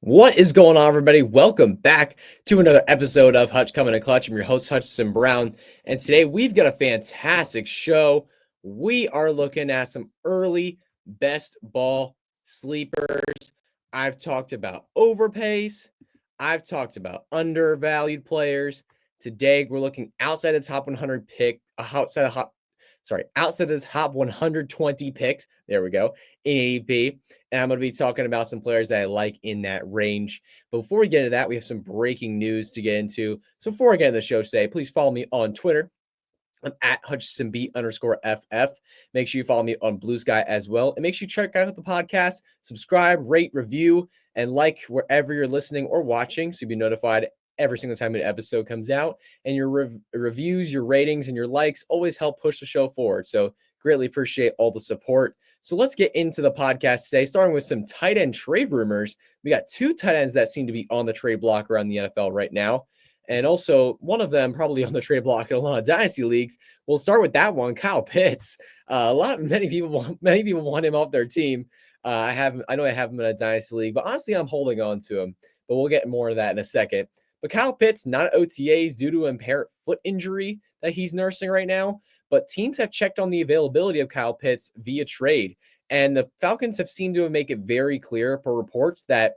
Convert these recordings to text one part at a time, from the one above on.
What is going on, everybody? Welcome back to another episode of Hutch Coming in Clutch. I'm your host, Hutchinson Brown, and today we've got a fantastic show. We are looking at some early best ball sleepers. I've talked about overpays. I've talked about undervalued players. Today we're looking outside the top 100 outside the top 120 picks. There we go in ADP. And I'm going to be talking about some players that I like in that range. But before we get into that, we have some breaking news to get into. So before I get into the show today, please follow me on Twitter. I'm at HutchinsonB_FF. Make sure you follow me on Blue Sky as well. And make sure you check out the podcast, subscribe, rate, review, and like wherever you're listening or watching so you'll be notified every single time an episode comes out. And your reviews, your ratings, and your likes always help push the show forward. So greatly appreciate all the support. So let's get into the podcast today, starting with some tight end trade rumors. We got two tight ends that seem to be on the trade block around the NFL right now. And also one of them probably on the trade block in a lot of dynasty leagues. We'll start with that one, Kyle Pitts. Many people want him off their team. I know I have him in a dynasty league, but honestly, I'm holding on to him. But we'll get more of that in a second. But Kyle Pitts, not at OTAs due to an apparent foot injury that he's nursing right now. But teams have checked on the availability of Kyle Pitts via trade. And the Falcons have seemed to make it very clear per reports that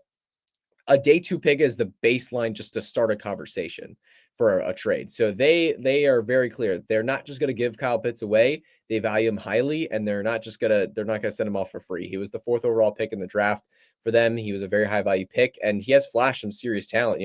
a day two pick is the baseline just to start a conversation for a trade. So they are very clear. They're not just going to give Kyle Pitts away. They value him highly, and they're not going to send him off for free. He was the fourth overall pick in the draft for them. He was a very high value pick, and he has flashed some serious talent.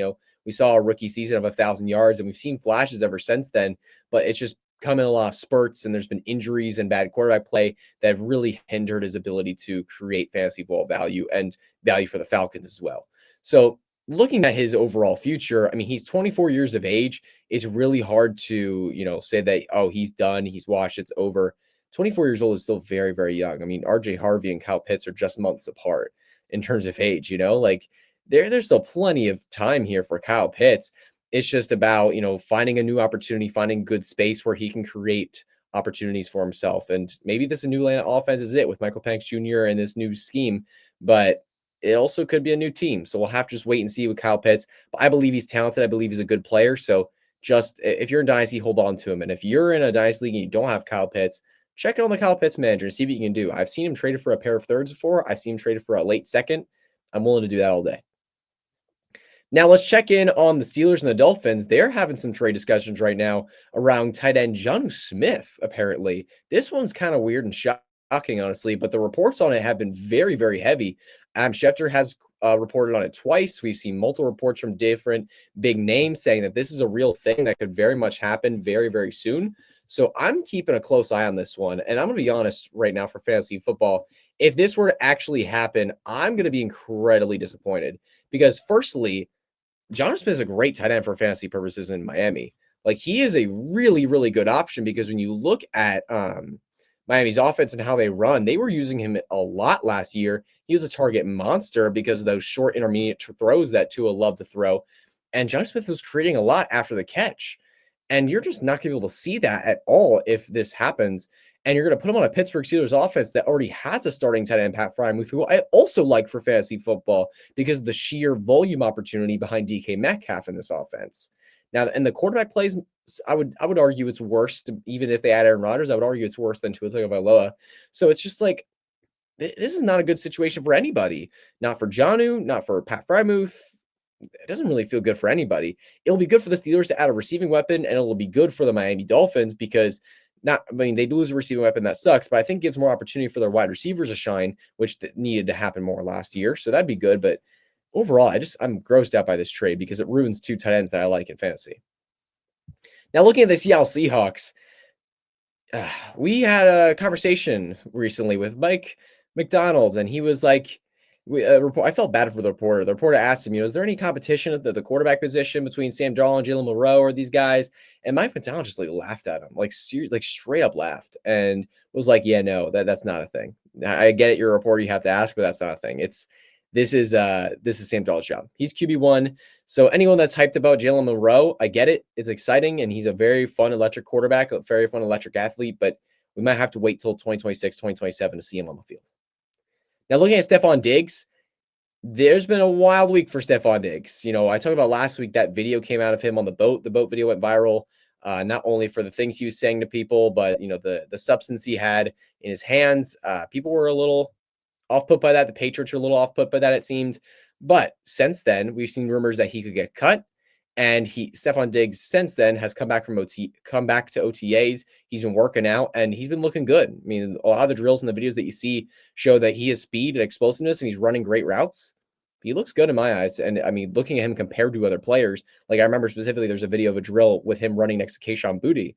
We saw a rookie season of 1,000 yards, and we've seen flashes ever since then, but it's just come in a lot of spurts, and there's been injuries and bad quarterback play that have really hindered his ability to create fantasy ball value and value for the Falcons as well. So looking at his overall future, I mean, he's 24 years of age. It's really hard to, say that, oh, he's done, he's washed, it's over. 24 years old is still very, very young. I mean, RJ Harvey and Kyle Pitts are just months apart in terms of age, like there's still plenty of time here for Kyle Pitts. It's just about, finding a new opportunity, finding good space where he can create opportunities for himself. And maybe this new Atlanta offense is it with Michael Penix Jr. and this new scheme, but it also could be a new team. So we'll have to just wait and see with Kyle Pitts. But I believe he's talented. I believe he's a good player. So just if you're in Dynasty, hold on to him. And if you're in a Dynasty league and you don't have Kyle Pitts, check it on the Kyle Pitts manager and see what you can do. I've seen him traded for a pair of thirds before. I've seen him traded for a late second. I'm willing to do that all day. Now let's check in on the Steelers and the Dolphins. They're having some trade discussions right now around tight end Jonnu Smith, apparently. This one's kind of weird and shocking, honestly, but the reports on it have been very, very heavy. Adam Schefter has reported on it twice. We've seen multiple reports from different big names saying that this is a real thing that could very much happen very, very soon. So I'm keeping a close eye on this one. And I'm going to be honest right now for fantasy football. If this were to actually happen, I'm going to be incredibly disappointed because firstly, Jonnu Smith is a great tight end for fantasy purposes in Miami. Like he is a really, really good option because when you look at Miami's offense and how they run, they were using him a lot last year. He was a target monster because of those short intermediate throws that Tua loved to throw. And Jonnu Smith was creating a lot after the catch. And you're just not going to be able to see that at all if this happens. And you're going to put him on a Pittsburgh Steelers offense that already has a starting tight end, Pat Freiermuth, who I also like for fantasy football because of the sheer volume opportunity behind DK Metcalf in this offense. Now, and the quarterback plays, I would argue it's worse, even if they add Aaron Rodgers, I would argue it's worse than Tua Tagovailoa. So it's just like, this is not a good situation for anybody. Not for Jonnu, not for Pat Freiermuth. It doesn't really feel good for anybody. It'll be good for the Steelers to add a receiving weapon, and it'll be good for the Miami Dolphins because they lose a receiving weapon, that sucks, but I think gives more opportunity for their wide receivers to shine, which needed to happen more last year. So that'd be good. But overall, I'm grossed out by this trade because it ruins two tight ends that I like in fantasy. Now, looking at the Seattle Seahawks, we had a conversation recently with Mike McDonald, and he was like, I felt bad for the reporter. The reporter asked him, is there any competition at the quarterback position between Sam Darnold and Jalen Milroe or these guys? And Mike McDonald just laughed at him, like straight up laughed, and was like, yeah, no, that's not a thing. I get it, you're a reporter, you have to ask, but that's not a thing. This is Sam Darnold's job. He's QB1. So anyone that's hyped about Jalen Milroe, I get it. It's exciting, and he's a very fun electric quarterback, a very fun electric athlete, but we might have to wait till 2026, 2027 to see him on the field. Now, looking at Stephon Diggs, There's been a wild week for Stephon Diggs. I talked about last week that video came out of him on the boat. The boat video went viral, not only for the things he was saying to people, but the substance he had in his hands. People were a little off put by that. The Patriots were a little off put by that, it seemed. But since then, we've seen rumors that he could get cut. And Stephon Diggs since then has come back to OTAs. He's been working out and he's been looking good. I mean, a lot of the drills and the videos that you see show that he has speed and explosiveness and he's running great routes. He looks good in my eyes. And I mean, looking at him compared to other players, like I remember specifically there's a video of a drill with him running next to Kayshon Boutte,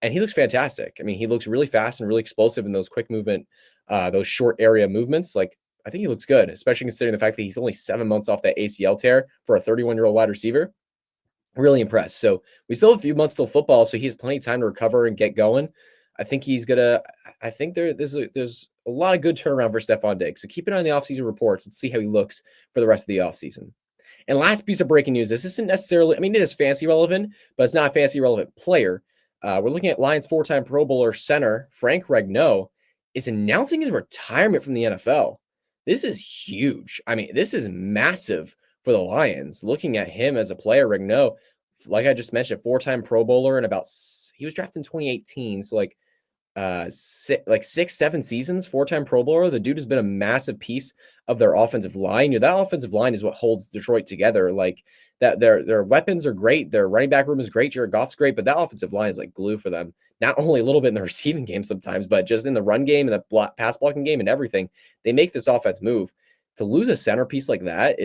and he looks fantastic. I mean, he looks really fast and really explosive in those quick movement, those short area movements. Like, I think he looks good, especially considering the fact that he's only 7 months off that ACL tear for a 31-year-old wide receiver. Really impressed. So we still have a few months till football, so he has plenty of time to recover and get going. I think he's gonna. I think there's a lot of good turnaround for Stephon Diggs. So keep an eye on the offseason reports and see how he looks for the rest of the offseason. And last piece of breaking news. This isn't necessarily. I mean, it is fantasy relevant, but it's not a fantasy relevant player. We're looking at Lions 4-time Pro Bowler center Frank Regnault is announcing his retirement from the NFL. This is huge. I mean, this is massive for the Lions. Looking at him as a player, Regnault, like I just mentioned, 4-time Pro Bowler and he was drafted in 2018. So like 6-7 seasons, 4-time Pro Bowler. The dude has been a massive piece of their offensive line. That offensive line is what holds Detroit together. Like that, their weapons are great. Their running back room is great. Jared Goff's great, but that offensive line is like glue for them. Not only a little bit in the receiving game sometimes, but just in the run game and the pass blocking game and everything. They make this offense move. To lose a centerpiece like that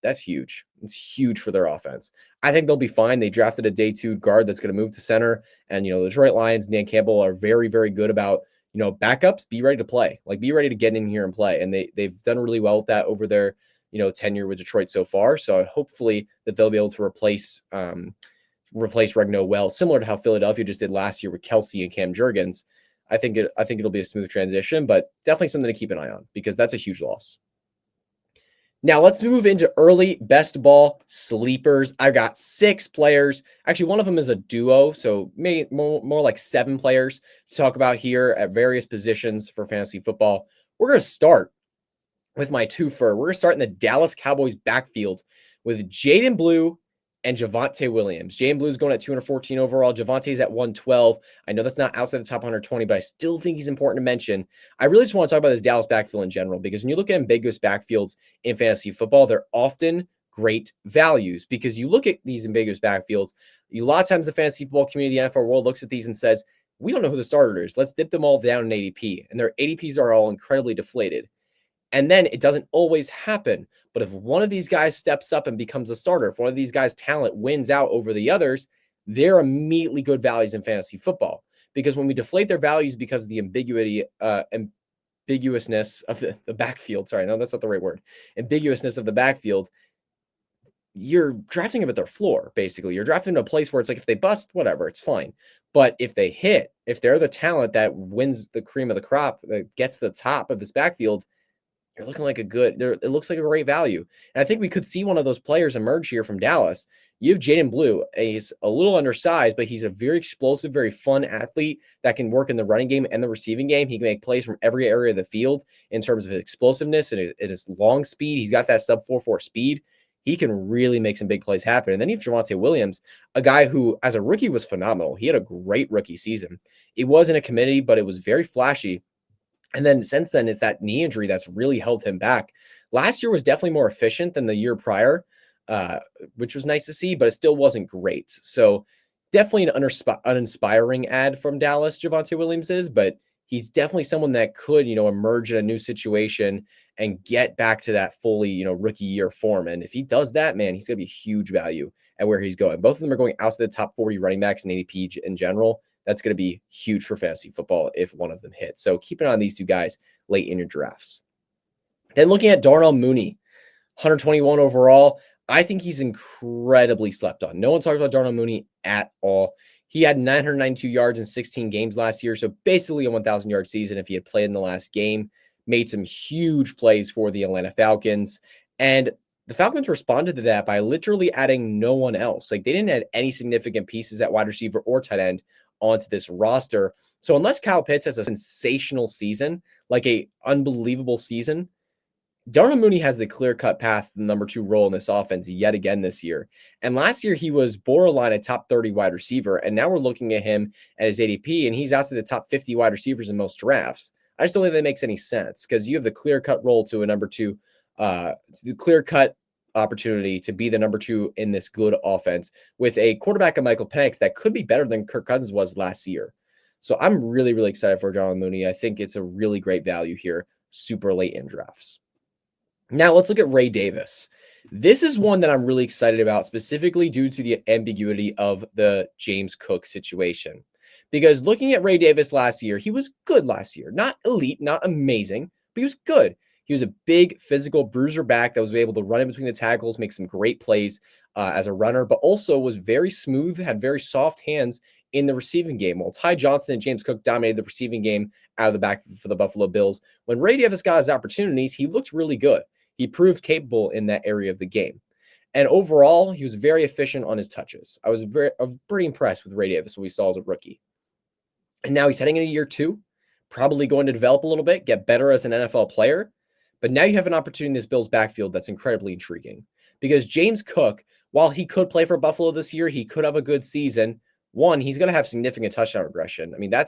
that's huge. It's huge for their offense. I think they'll be fine. They drafted a day 2 guard that's going to move to center. And, the Detroit Lions, Dan Campbell, are very, very good about, backups, be ready to play. Like, be ready to get in here and play. And they've done really well with that over their, tenure with Detroit so far. So hopefully that they'll be able to replace Regnault well, similar to how Philadelphia just did last year with Kelsey and Cam Jurgens. I think it'll be a smooth transition, but definitely something to keep an eye on because that's a huge loss. Now let's move into early best ball sleepers. I've got 6 players. Actually, one of them is a duo, so maybe more like 7 players to talk about here at various positions for fantasy football. We're going to start with my twofer. We're going to start in the Dallas Cowboys backfield with Jaden Blue and Javonte Williams. Jaden Blue's going at 214 overall. Javonte's at 112. I know that's not outside the top 120, but I still think he's important to mention. I really just want to talk about this Dallas backfield in general, because when you look at ambiguous backfields in fantasy football, they're often great values, because you look at these ambiguous backfields, a lot of times the fantasy football community, the NFL world, looks at these and says, we don't know who the starter is. Let's dip them all down in ADP. And their ADPs are all incredibly deflated. And then it doesn't always happen. But if one of these guys steps up and becomes a starter, if one of these guys' talent wins out over the others, they're immediately good values in fantasy football. Because when we deflate their values because of the ambiguousness of the backfield, sorry, no, that's not the right word, ambiguousness of the backfield, you're drafting them at their floor, basically. You're drafting them in a place where it's like, if they bust, whatever, it's fine. But if they hit, if they're the talent that wins the cream of the crop, that gets to the top of this backfield, you're looking like it looks like a great value. And I think we could see one of those players emerge here from Dallas. You have Jaden Blue. He's a little undersized, but he's a very explosive, very fun athlete that can work in the running game and the receiving game. He can make plays from every area of the field in terms of his explosiveness and his long speed. He's got that sub 4.4 speed. He can really make some big plays happen. And then you have Javonte Williams, a guy who, as a rookie, was phenomenal. He had a great rookie season. It wasn't a committee, but it was very flashy. And then since then, it's that knee injury that's really held him back. Last year was definitely more efficient than the year prior, which was nice to see, but it still wasn't great. So definitely an uninspiring ad from Dallas, Javonte Williams is, but he's definitely someone that could, emerge in a new situation and get back to that fully, rookie year form. And if he does that, man, he's going to be huge value at where he's going. Both of them are going outside the top 40 running backs in ADP in general. That's going to be huge for fantasy football if one of them hits. So keep an eye on these 2 guys late in your drafts. Then looking at Darnell Mooney, 121 overall. I think he's incredibly slept on. No one talked about Darnell Mooney at all. He had 992 yards in 16 games last year, so basically a 1,000-yard season if he had played in the last game. Made some huge plays for the Atlanta Falcons. And the Falcons responded to that by literally adding no one else. Like, they didn't add any significant pieces at wide receiver or tight end onto this roster. So unless Kyle Pitts has a sensational season, like a unbelievable season, Darnell Mooney has the clear-cut path to the number 2 role in this offense yet again this year. And last year, he was borderline a top 30 wide receiver, and now we're looking at him at his ADP, and he's outside the top 50 wide receivers in most drafts. I just don't think that makes any sense because you have the clear-cut role to a number 2, the clear-cut opportunity to be the number 2 in this good offense with a quarterback of Michael Penix that could be better than Kirk Cousins was last year. So I'm really, really excited for Darnell Mooney. I think it's a really great value here, super late in drafts. Now let's look at Ray Davis. This is one that I'm really excited about, specifically due to the ambiguity of the James Cook situation. Because looking at Ray Davis last year, he was good last year. Not elite, not amazing, but he was good. He was a big physical bruiser back that was able to run in between the tackles, make some great plays as a runner, but also was very smooth, had very soft hands in the receiving game. While Ty Johnson and James Cook dominated the receiving game out of the back for the Buffalo Bills, when Ray Davis got his opportunities, he looked really good. He proved capable in that area of the game. And overall, he was very efficient on his touches. I was pretty impressed with Ray Davis, what we saw as a rookie. And now he's heading into year 2, probably going to develop a little bit, get better as an NFL player. But now you have an opportunity in this Bills backfield that's incredibly intriguing. Because James Cook, while he could play for Buffalo this year, he could have a good season. One, he's going to have significant touchdown regression. I mean, I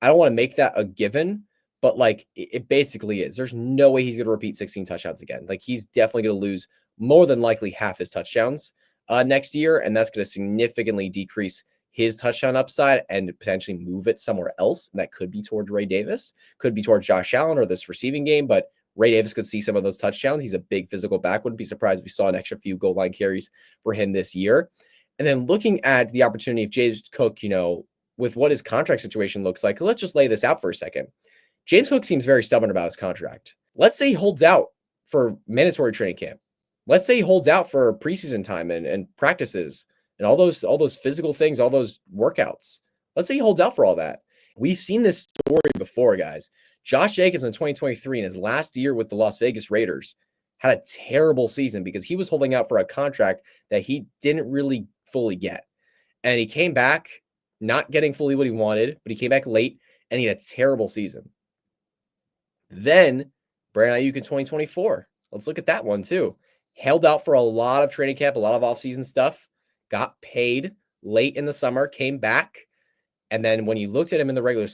don't want to make that a given, but like it basically is. There's no way he's going to repeat 16 touchdowns again. Like he's definitely going to lose more than likely half his touchdowns next year, and that's going to significantly decrease his touchdown upside and potentially move it somewhere else. And that could be towards Ray Davis, could be towards Josh Allen or this receiving game, but Ray Davis could see some of those touchdowns. He's a big physical back. Wouldn't be surprised if we saw an extra few goal line carries for him this year. And then looking at the opportunity of James Cook, with what his contract situation looks like, let's just lay this out for a second. James Cook seems very stubborn about his contract. Let's say he holds out for mandatory training camp. Let's say he holds out for preseason time and practices and all those physical things, all those workouts. Let's say he holds out for all that. We've seen this story before, guys. Josh Jacobs in 2023, in his last year with the Las Vegas Raiders, had a terrible season because he was holding out for a contract that he didn't really fully get. And he came back not getting fully what he wanted, but he came back late and he had a terrible season. Then Brandon Ayuk in 2024. Let's look at that one too. Held out for a lot of training camp, a lot of offseason stuff, got paid late in the summer, came back. And then when you looked at him in the regular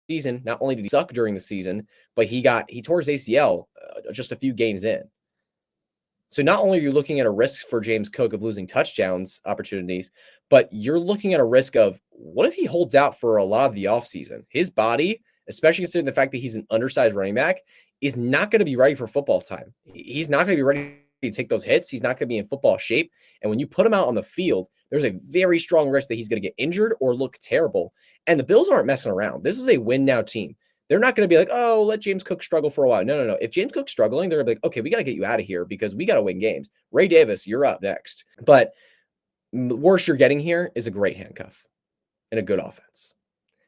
season, not only did he suck during the season, but he tore his ACL just a few games in. So not only are you looking at a risk for James Cook of losing touchdowns opportunities, but you're looking at a risk of what if he holds out for a lot of the offseason? His body, especially considering the fact that he's an undersized running back, is not going to be ready for football time. He's not going to be ready to take those hits. He's not going to be in football shape. And when you put him out on the field, there's a very strong risk that he's going to get injured or look terrible. And the Bills aren't messing around. This is a win now team. They're not going to be like, oh, let James Cook struggle for a while. No. If James Cook's struggling, they're going to be like, okay, we got to get you out of here because we got to win games. Ray Davis, you're up next. But the worst you're getting here is a great handcuff and a good offense.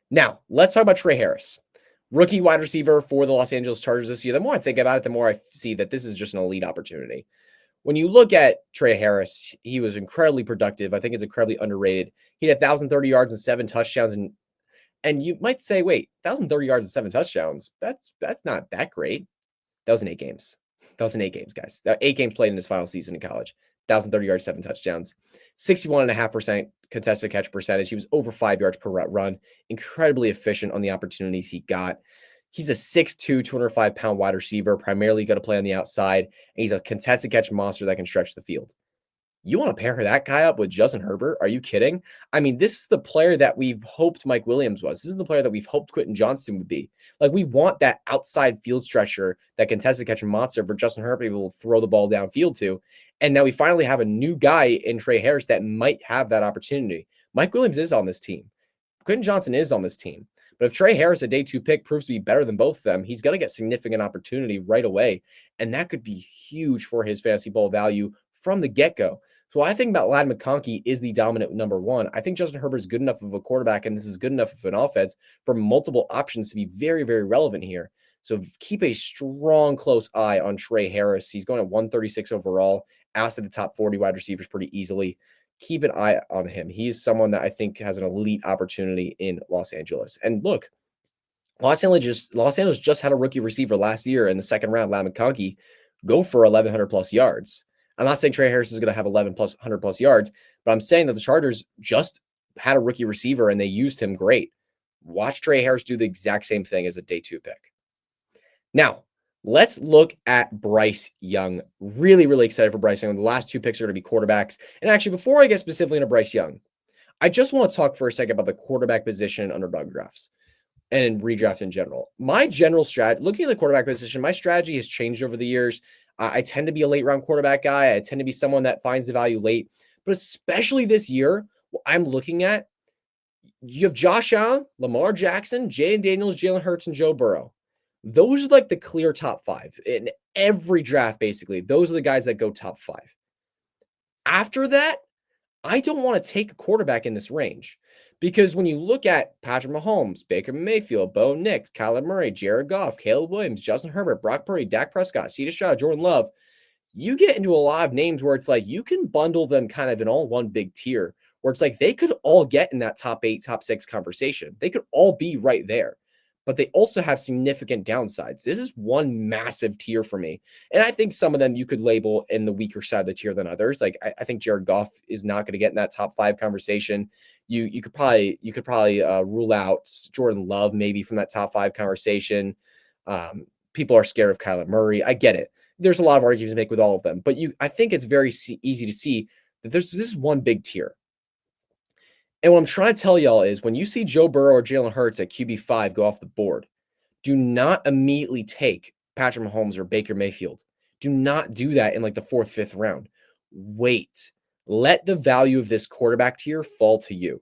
Now, let's talk about Trey Harris. Rookie wide receiver for the Los Angeles Chargers this year. The more I think about it, the more I see that this is just an elite opportunity. When you look at Trey Harris, he was incredibly productive. I think it's incredibly underrated. He had 1,030 yards and 7 touchdowns. And you might say, wait, 1,030 yards and 7 touchdowns. That's not that great. That was in 8 games. That was in 8 games, guys. 8 games played in his final season in college. 1,030 yards, 7 touchdowns. 61.5% contested catch percentage. He was over 5 yards per run. Incredibly efficient on the opportunities he got. He's a 6'2", 205-pound wide receiver, primarily going to play on the outside, and he's a contested catch monster that can stretch the field. You want to pair that guy up with Justin Herbert? Are you kidding? I mean, this is the player that we've hoped Mike Williams was. This is the player that we've hoped Quentin Johnston would be. Like, we want that outside field stretcher, that contested catch monster for Justin Herbert to be able to throw the ball downfield to. And now we finally have a new guy in Trey Harris that might have that opportunity. Mike Williams is on this team. Quentin Johnston is on this team. But if Trey Harris, a day 2 pick, proves to be better than both of them, he's going to get significant opportunity right away. And that could be huge for his fantasy ball value from the get-go. So I think about Ladd McConkey is the dominant number 1. I think Justin Herbert is good enough of a quarterback, and this is good enough of an offense for multiple options to be very, very relevant here. So keep a strong, close eye on Trey Harris. He's going at 136 overall, outside the top 40 wide receivers pretty easily. Keep an eye on him. He's someone that I think has an elite opportunity in Los Angeles. And look, Los Angeles just had a rookie receiver last year in the second round, Ladd McConkey. go for 1,100 plus yards. I'm not saying Trey Harris is going to have 11 plus 100 plus yards, but I'm saying that the Chargers just had a rookie receiver and they used him great. Watch Trey Harris do the exact same thing as a day 2 pick. Now, let's look at Bryce Young. Really, really excited for Bryce Young. The last 2 picks are going to be quarterbacks. And actually, before I get specifically into Bryce Young, I just want to talk for a second about the quarterback position in underdog drafts and in redraft in general. My general strategy, looking at the quarterback position, my strategy has changed over the years. I tend to be a late round quarterback guy. I tend to be someone that finds the value late, but especially this year, what I'm looking at, you have Josh Allen, Lamar Jackson, Jaden Daniels, Jalen Hurts, and Joe Burrow. Those are like the clear top 5 in every draft, basically. Those are the guys that go top 5. After that, I don't want to take a quarterback in this range because when you look at Patrick Mahomes, Baker Mayfield, Bo Nix, Kyler Murray, Jared Goff, Caleb Williams, Justin Herbert, Brock Purdy, Dak Prescott, C.J. Stroud, Jordan Love, you get into a lot of names where it's like you can bundle them kind of in all one big tier where it's like they could all get in that top 8, top 6 conversation. They could all be right there, but they also have significant downsides. This is one massive tier for me. And I think some of them you could label in the weaker side of the tier than others. Like I think Jared Goff is not going to get in that top 5 conversation. You could probably rule out Jordan Love maybe from that top 5 conversation. People are scared of Kyler Murray. I get it. There's a lot of arguments to make with all of them, but I think it's very easy to see that this is one big tier. And what I'm trying to tell y'all is when you see Joe Burrow or Jalen Hurts at QB5 go off the board, do not immediately take Patrick Mahomes or Baker Mayfield. Do not do that in like the 4th, 5th round. Wait. Let the value of this quarterback tier fall to you.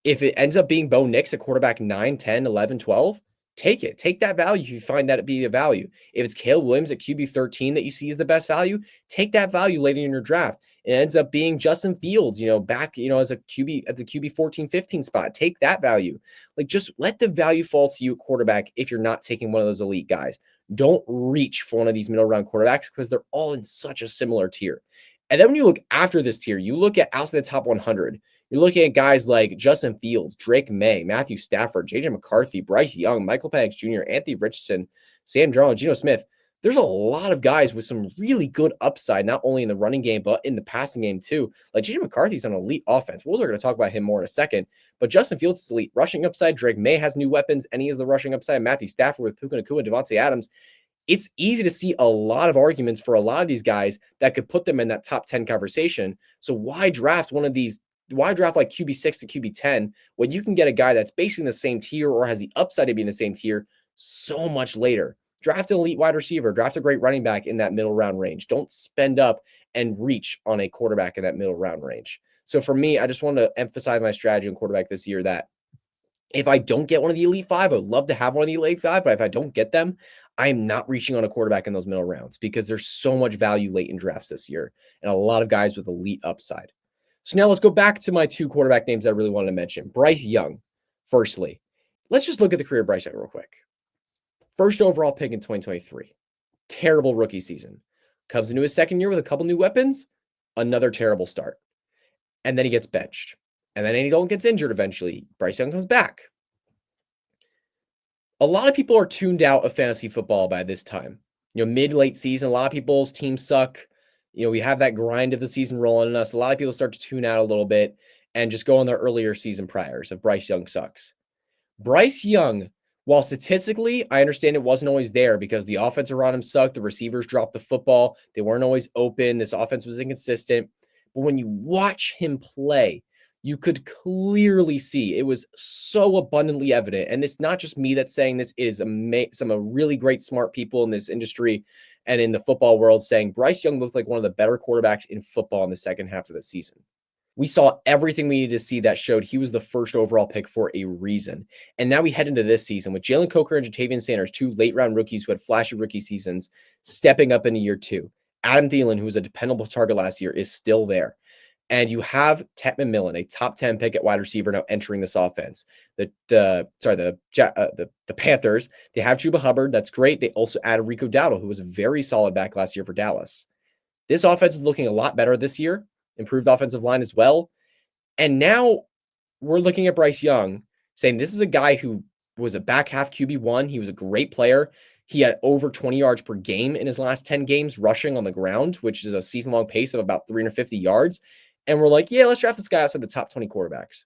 If it ends up being Bo Nix at quarterback 9, 10, 11, 12, take it. Take that value if you find that to be a value. If it's Caleb Williams at QB 13 that you see as the best value, take that value later in your draft. It ends up being Justin Fields, back, as a QB at the QB 14, 15 spot. Take that value. Like just let the value fall to you at quarterback if you're not taking one of those elite guys. Don't reach for one of these middle round quarterbacks because they're all in such a similar tier. And then when you look after this tier, you look at outside the top 100. You're looking at guys like Justin Fields, Drake May, Matthew Stafford, J.J. McCarthy, Bryce Young, Michael Penix Jr., Anthony Richardson, Sam Darnold, Geno Smith. There's a lot of guys with some really good upside, not only in the running game, but in the passing game too. Like J.J. McCarthy's an elite offense. We're going to talk about him more in a second. But Justin Fields is elite rushing upside. Drake May has new weapons, and he is the rushing upside. Matthew Stafford with Puka Nacua and Devontae Adams. It's easy to see a lot of arguments for a lot of these guys that could put them in that top 10 conversation. So why draft one of these? Why draft like QB6 to QB10 when you can get a guy that's basically in the same tier or has the upside to be in the same tier so much later? Draft an elite wide receiver, draft a great running back in that middle round range. Don't spend up and reach on a quarterback in that middle round range. So for me, I just want to emphasize my strategy on quarterback this year that if I don't get one of the elite 5, I would love to have one of the elite 5, but if I don't get them, I'm not reaching on a quarterback in those middle rounds because there's so much value late in drafts this year and a lot of guys with elite upside. So now let's go back to my 2 quarterback names I really wanted to mention. Bryce Young, firstly. Let's just look at the career of Bryce Young real quick. First overall pick in 2023. Terrible rookie season. Comes into his second year with a couple new weapons. Another terrible start. And then he gets benched. And then Andy Dalton gets injured eventually. Bryce Young comes back. A lot of people are tuned out of fantasy football by this time. Mid-late season, a lot of people's teams suck. We have that grind of the season rolling on us. A lot of people start to tune out a little bit and just go on their earlier season priors of Bryce Young sucks. Bryce Young, while statistically, I understand it wasn't always there because the offense around him sucked. The receivers dropped the football. They weren't always open. This offense was inconsistent. But when you watch him play, you could clearly see it was so abundantly evident. And it's not just me that's saying this. It is some really great, smart people in this industry and in the football world saying Bryce Young looked like one of the better quarterbacks in football in the second half of the season. We saw everything we needed to see that showed he was the first overall pick for a reason. And now we head into this season with Jalen Coker and Jatavian Sanders, 2 late-round rookies who had flashy rookie seasons, stepping up in year 2. Adam Thielen, who was a dependable target last year, is still there. And you have Ted McMillan, a top 10 pick at wide receiver, now entering this offense. The Panthers, they have Chuba Hubbard. That's great. They also added Rico Dowdle, who was a very solid back last year for Dallas. This offense is looking a lot better this year. Improved offensive line as well. And now we're looking at Bryce Young saying this is a guy who was a back half QB1. He was a great player. He had over 20 yards per game in his last 10 games rushing on the ground, which is a season-long pace of about 350 yards. And we're like, yeah, let's draft this guy outside the top 20 quarterbacks.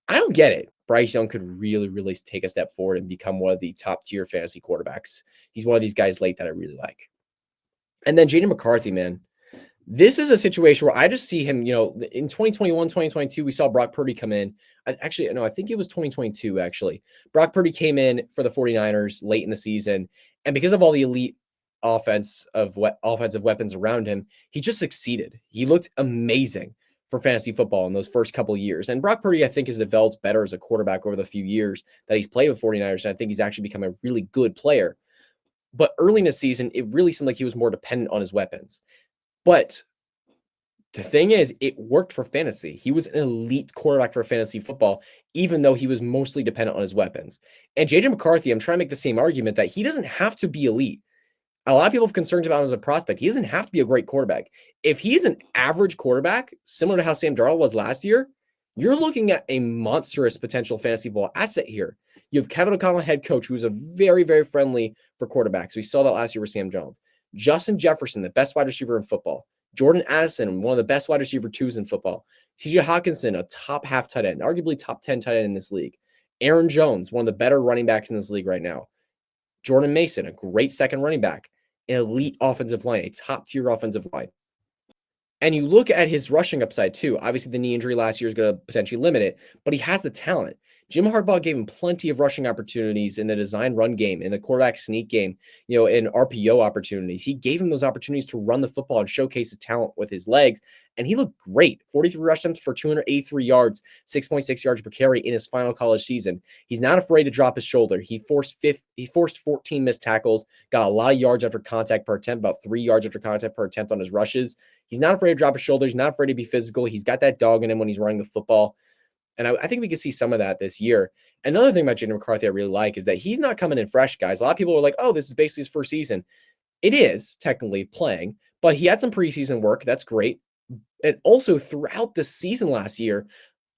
I don't get it. Bryce Young could really, really take a step forward and become one of the top tier fantasy quarterbacks. He's one of these guys late that I really like. And then Jaden McCarthy, man. This is a situation where I just see him, in 2021, 2022, we saw Brock Purdy come in. Actually, no, I think it was 2022, actually. Brock Purdy came in for the 49ers late in the season. And because of all the elite offensive weapons around him, he just succeeded. He looked amazing for fantasy football in those first couple of years. And Brock Purdy, I think, has developed better as a quarterback over the few years that he's played with 49ers. And I think he's actually become a really good player. But early in the season, it really seemed like he was more dependent on his weapons. But the thing is, it worked for fantasy. He was an elite quarterback for fantasy football, even though he was mostly dependent on his weapons. And JJ McCarthy, I'm trying to make the same argument that he doesn't have to be elite. A lot of people have concerns about him as a prospect. He doesn't have to be a great quarterback. If he's an average quarterback, similar to how Sam Darnold was last year, you're looking at a monstrous potential fantasy ball asset here. You have Kevin O'Connell, head coach, who's a very, very friendly for quarterbacks. We saw that last year with Sam Darnold. Justin Jefferson, the best wide receiver in football. Jordan Addison, one of the best wide receiver twos in football. TJ Hawkinson, a top half tight end, arguably top 10 tight end in this league. Aaron Jones, one of the better running backs in this league right now. Jordan Mason, a great second running back. An elite offensive line, a top tier offensive line. And you look at his rushing upside too. Obviously, the knee injury last year is going to potentially limit it, but he has the talent. Jim Harbaugh gave him plenty of rushing opportunities in the design run game, in the quarterback sneak game, in RPO opportunities. He gave him those opportunities to run the football and showcase his talent with his legs. And he looked great. 43 rush attempts for 283 yards, 6.6 yards per carry in his final college season. He's not afraid to drop his shoulder. He forced 14 missed tackles, got a lot of yards after contact per attempt, about 3 yards after contact per attempt on his rushes. He's not afraid to drop his shoulder. He's not afraid to be physical. He's got that dog in him when he's running the football. And I think we can see some of that this year. Another thing about Jaden McCarthy I really like is that he's not coming in fresh, guys. A lot of people are like, oh, this is basically his first season. It is technically playing, but he had some preseason work. That's great. And also throughout the season last year,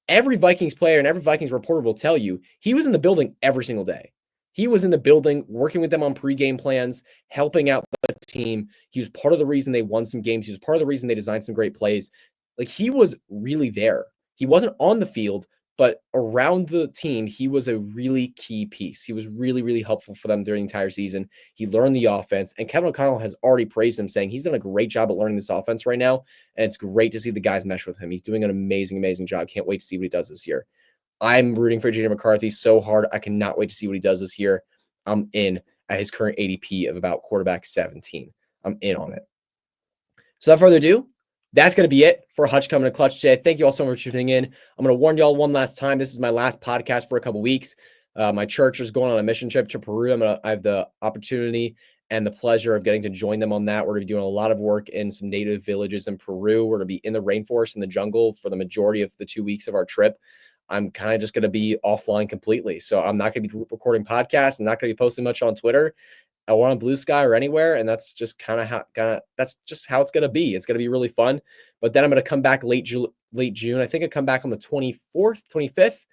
every Vikings player and every Vikings reporter will tell you he was in the building every single day. He was in the building working with them on pregame plans, helping out the team. He was part of the reason they won some games. He was part of the reason they designed some great plays. Like, he was really there. He wasn't on the field, but around the team, he was a really key piece. He was really, really helpful for them during the entire season. He learned the offense, and Kevin O'Connell has already praised him, saying he's done a great job at learning this offense right now, and it's great to see the guys mesh with him. He's doing an amazing, amazing job. Can't wait to see what he does this year. I'm rooting for J.J. McCarthy so hard. I cannot wait to see what he does this year. I'm in at his current ADP of about quarterback 17. I'm in on it. So without further ado, that's going to be it for Hutch coming to Clutch today. Thank you all so much for tuning in. I'm going to warn y'all one last time. This is my last podcast for a couple weeks. My church is going on a mission trip to Peru. I have the opportunity and the pleasure of getting to join them on that. We're going to be doing a lot of work in some native villages in Peru. We're going to be in the rainforest, in the jungle for the majority of the 2 weeks of our trip. I'm kind of just going to be offline completely. So I'm not going to be recording podcasts. I'm not going to be posting much on Twitter or on Blue Sky or anywhere. And that's just that's just how it's going to be. It's going to be really fun. But then I'm going to come back late June. I think I come back on the 24th, 25th.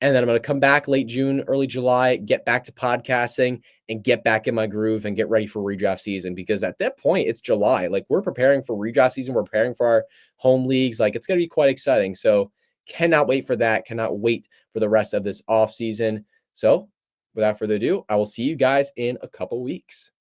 And then I'm going to come back late June, early July, get back to podcasting and get back in my groove and get ready for redraft season. Because at that point, it's July. Like, we're preparing for redraft season. We're preparing for our home leagues. Like, it's going to be quite exciting. So cannot wait for that. Cannot wait for the rest of this off season. So without further ado, I will see you guys in a couple weeks.